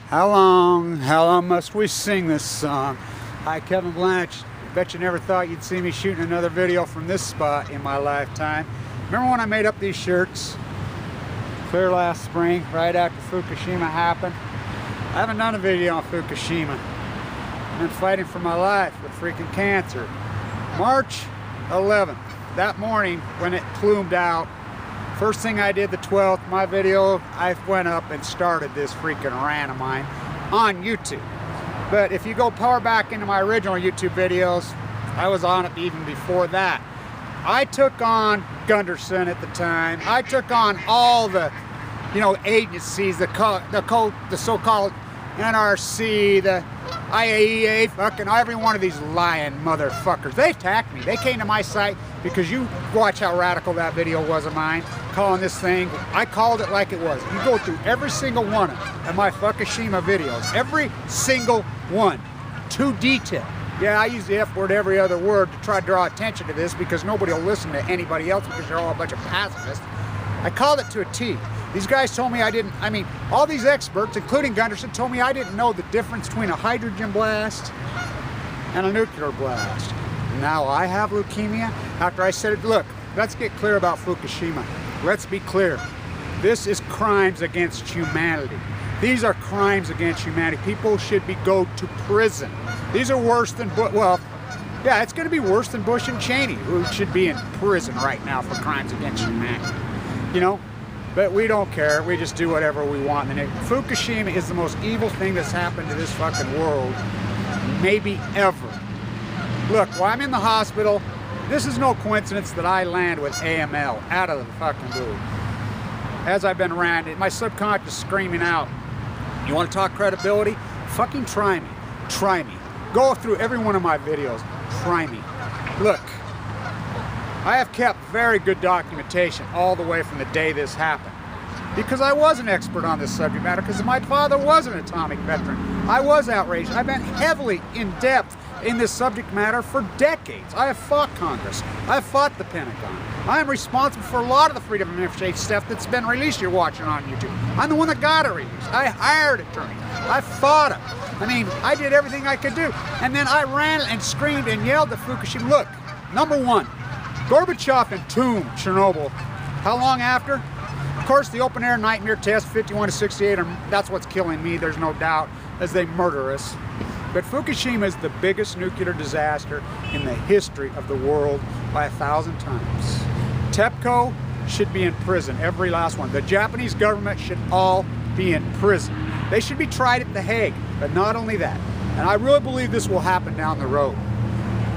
How long must we sing this song? Hi, Kevin Blanch. Bet you never thought you'd see me shooting another video from this spot in my lifetime. Remember when I made up these shirts? Clear last spring, right after Fukushima happened. I haven't done a video on Fukushima. I've been fighting for my life with freaking cancer. March 11th, that morning when it plumed out, first thing I did the 12th, my video, I went up and started this freaking rant of mine on YouTube. But if you go power back into my original YouTube videos, I was on it even before that. I took on Gunderson at the time. I took on all the, agencies, the so-called NRC, the IAEA, fucking every one of these lying motherfuckers. They attacked me. They came to my site because you watch how radical that video was of mine, calling this thing, I called it like it was. You go through every single one of my FUKUSHIMA videos, every single one, to detail. Yeah, I use the F word every other word to try to draw attention to this because nobody will listen to anybody else because they're all a bunch of pacifists. I called it to a T. These guys told me all these experts, including Gunderson, told me I didn't know the difference between a hydrogen blast and a nuclear blast. Now I have leukemia. After I said it, look, let's get clear about Fukushima. Let's be clear. This is crimes against humanity. These are crimes against humanity. People should go to prison. These are worse than, yeah, it's going to be worse than Bush and Cheney, who should be in prison right now for crimes against humanity. But we don't care. We just do whatever we want. And Fukushima is the most evil thing that's happened to this fucking world, maybe ever. Look, while I'm in the hospital, this is no coincidence that I land with AML out of the fucking blue. As I've been ranting, my subconscious screaming out, you want to talk credibility? Fucking try me. Try me. Go through every one of my videos. Try me. Look, I have kept very good documentation all the way from the day this happened. Because I was an expert on this subject matter, because my father was an atomic veteran. I was outraged. I've been heavily in depth in this subject matter for decades. I have fought Congress. I have fought the Pentagon. I am responsible for a lot of the freedom of information stuff that's been released you're watching on YouTube. I'm the one that got it released. I hired attorneys. I fought them. I did everything I could do. And then I ran and screamed and yelled at Fukushima. Look, number one, Gorbachev entombed Chernobyl. How long after? Of course, the open air nightmare test, 51 to 68, that's what's killing me, there's no doubt, as they murder us. But Fukushima is the biggest nuclear disaster in the history of the world by 1,000 times. Tepco should be in prison, every last one. The Japanese government should all be in prison. They should be tried at The Hague, but not only that. And I really believe this will happen down the road.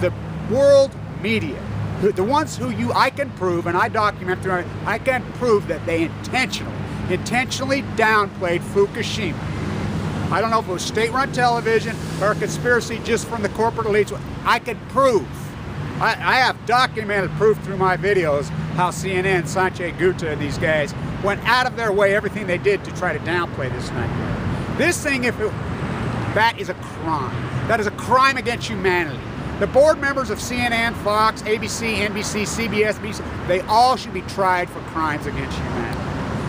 The world media, the ones who I can prove, and I document through, I can prove that they intentionally downplayed Fukushima. I don't know if it was state-run television or a conspiracy just from the corporate elites. I could prove. I have documented proof through my videos how CNN, Sanjay Gupta, and these guys went out of their way, everything they did to try to downplay this nightmare. This thing, that is a crime. That is a crime against humanity. The board members of CNN, Fox, ABC, NBC, CBS, BBC, they all should be tried for crimes against humanity.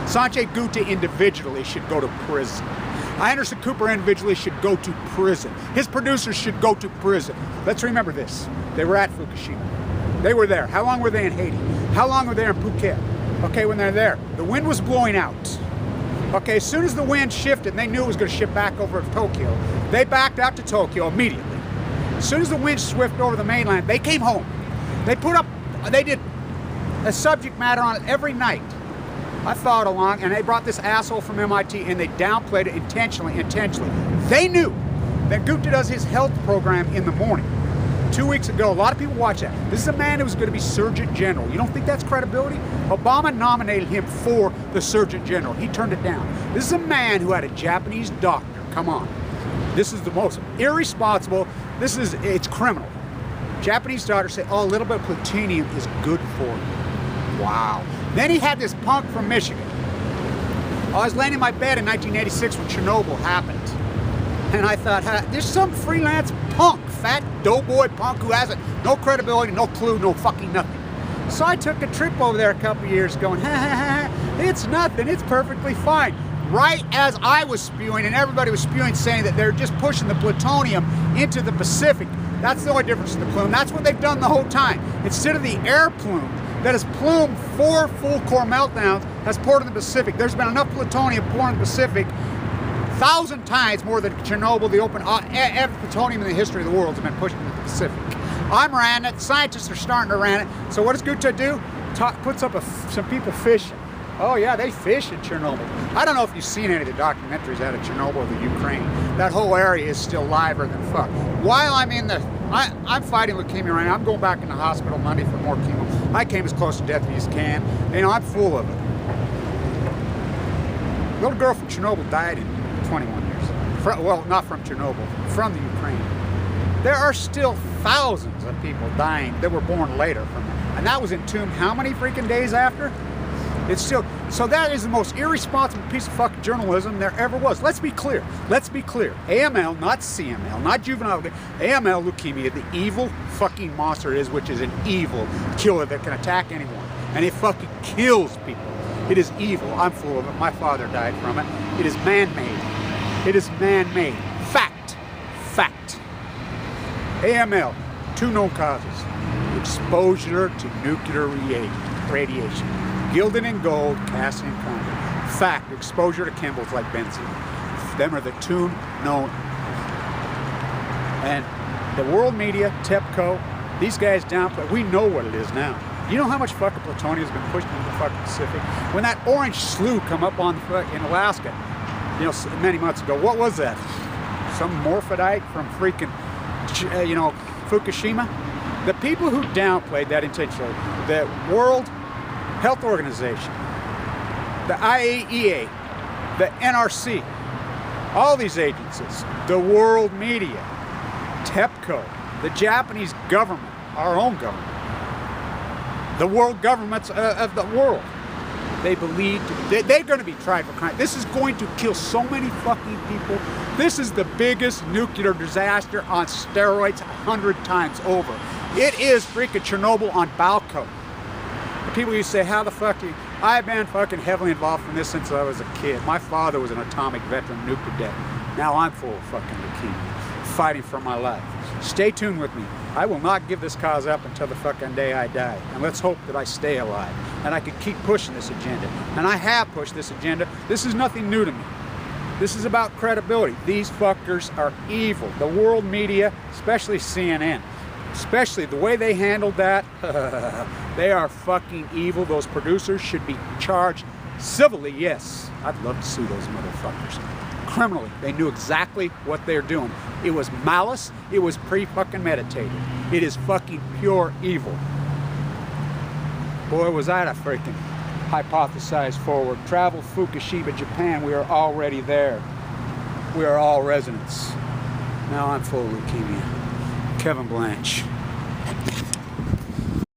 Sanjay Gupta individually should go to prison. Anderson Cooper individually should go to prison. His producers should go to prison. Let's remember this. They were at Fukushima. They were there. How long were they in Haiti? How long were they in Phuket? Okay, when they're there, the wind was blowing out. Okay, as soon as the wind shifted, they knew it was going to shift back over to Tokyo. They backed out to Tokyo immediately. As soon as the wind swept over the mainland, they came home. They did a subject matter on it every night. I followed along, and they brought this asshole from MIT, and they downplayed it intentionally. They knew that Gupta does his health program in the morning. 2 weeks ago, a lot of people watch that. This is a man who was going to be Surgeon General. You don't think that's credibility? Obama nominated him for the Surgeon General. He turned it down. This is a man who had a Japanese doctor. Come on. This is the most irresponsible. It's criminal. Japanese doctors say, oh, a little bit of plutonium is good for you. Wow. Then he had this punk from Michigan. I was laying in my bed in 1986 when Chernobyl happened. And I thought, there's some freelance punk, fat doughboy punk who has no credibility, no clue, no fucking nothing. So I took a trip over there a couple years going, it's nothing, it's perfectly fine. right as I was spewing and everybody was spewing, saying that they're just pushing the plutonium into the Pacific. That's the only difference in the plume. That's what they've done the whole time. Instead of the air plume that has plumed 4 full core meltdowns, has poured in the Pacific. There's been enough plutonium poured in the Pacific 1,000 times more than Chernobyl, the open, every plutonium in the history of the world has been pushed into the Pacific. I'm ran it, scientists are starting to ran it. So what does Guta do? Puts up some people fishing. Oh yeah, they fish in Chernobyl. I don't know if you've seen any of the documentaries out of Chernobyl or the Ukraine. That whole area is still liver than fuck. While I'm in I'm fighting leukemia right now. I'm going back in the hospital Monday for more chemo. I came as close to death as you can. You know, I'm full of it. A little girl from Chernobyl died in 21 years. Well, not from Chernobyl, from the Ukraine. There are still thousands of people dying that were born later from it. And that was entombed how many freaking days after? It's still, so that is the most irresponsible piece of fucking journalism there ever was. Let's be clear. Let's be clear. AML, not CML, not juvenile, AML leukemia, the evil fucking monster it is, which is an evil killer that can attack anyone. And it fucking kills people. It is evil. I'm full of it. My father died from it. It is man-made. It is man-made. Fact. Fact. AML, 2 known causes. Exposure to nuclear radiation. Gilded in gold, cast in concrete. Fact, exposure to chemicals like benzene. Them are the 2 known. And the world media, Tepco, these guys downplay. We know what it is now. You know how much fucking plutonium has been pushed into the fucking Pacific? When that orange slough come up on in Alaska, you know, many months ago, what was that? Some morphodite from freaking, you know, Fukushima? The people who downplayed that intentionally, the World Health Organization, the IAEA, the NRC, all these agencies, the world media, Tepco, the Japanese government, our own government, the world governments of the world, they believe they're going to be tried for crime. This is going to kill so many fucking people. This is the biggest nuclear disaster on steroids 100 times over. It is freaking Chernobyl on Balco. The people used to say, how the fuck do you... I've been fucking heavily involved in this since I was a kid. My father was an atomic veteran, nuked to death. Now I'm full of fucking leukemia, fighting for my life. Stay tuned with me. I will not give this cause up until the fucking day I die. And let's hope that I stay alive. And I can keep pushing this agenda. And I have pushed this agenda. This is nothing new to me. This is about credibility. These fuckers are evil. The world media, especially CNN, especially the way they handled that, they are fucking evil. Those producers should be charged civilly, yes. I'd love to sue those motherfuckers. Criminally, they knew exactly what they're doing. It was malice, it was pre-fucking meditated. It is fucking pure evil. Boy, was that a freaking hypothesized forward. Travel Fukushima, Japan, we are already there. We are all residents. Now I'm full of leukemia. Kevin Blanch.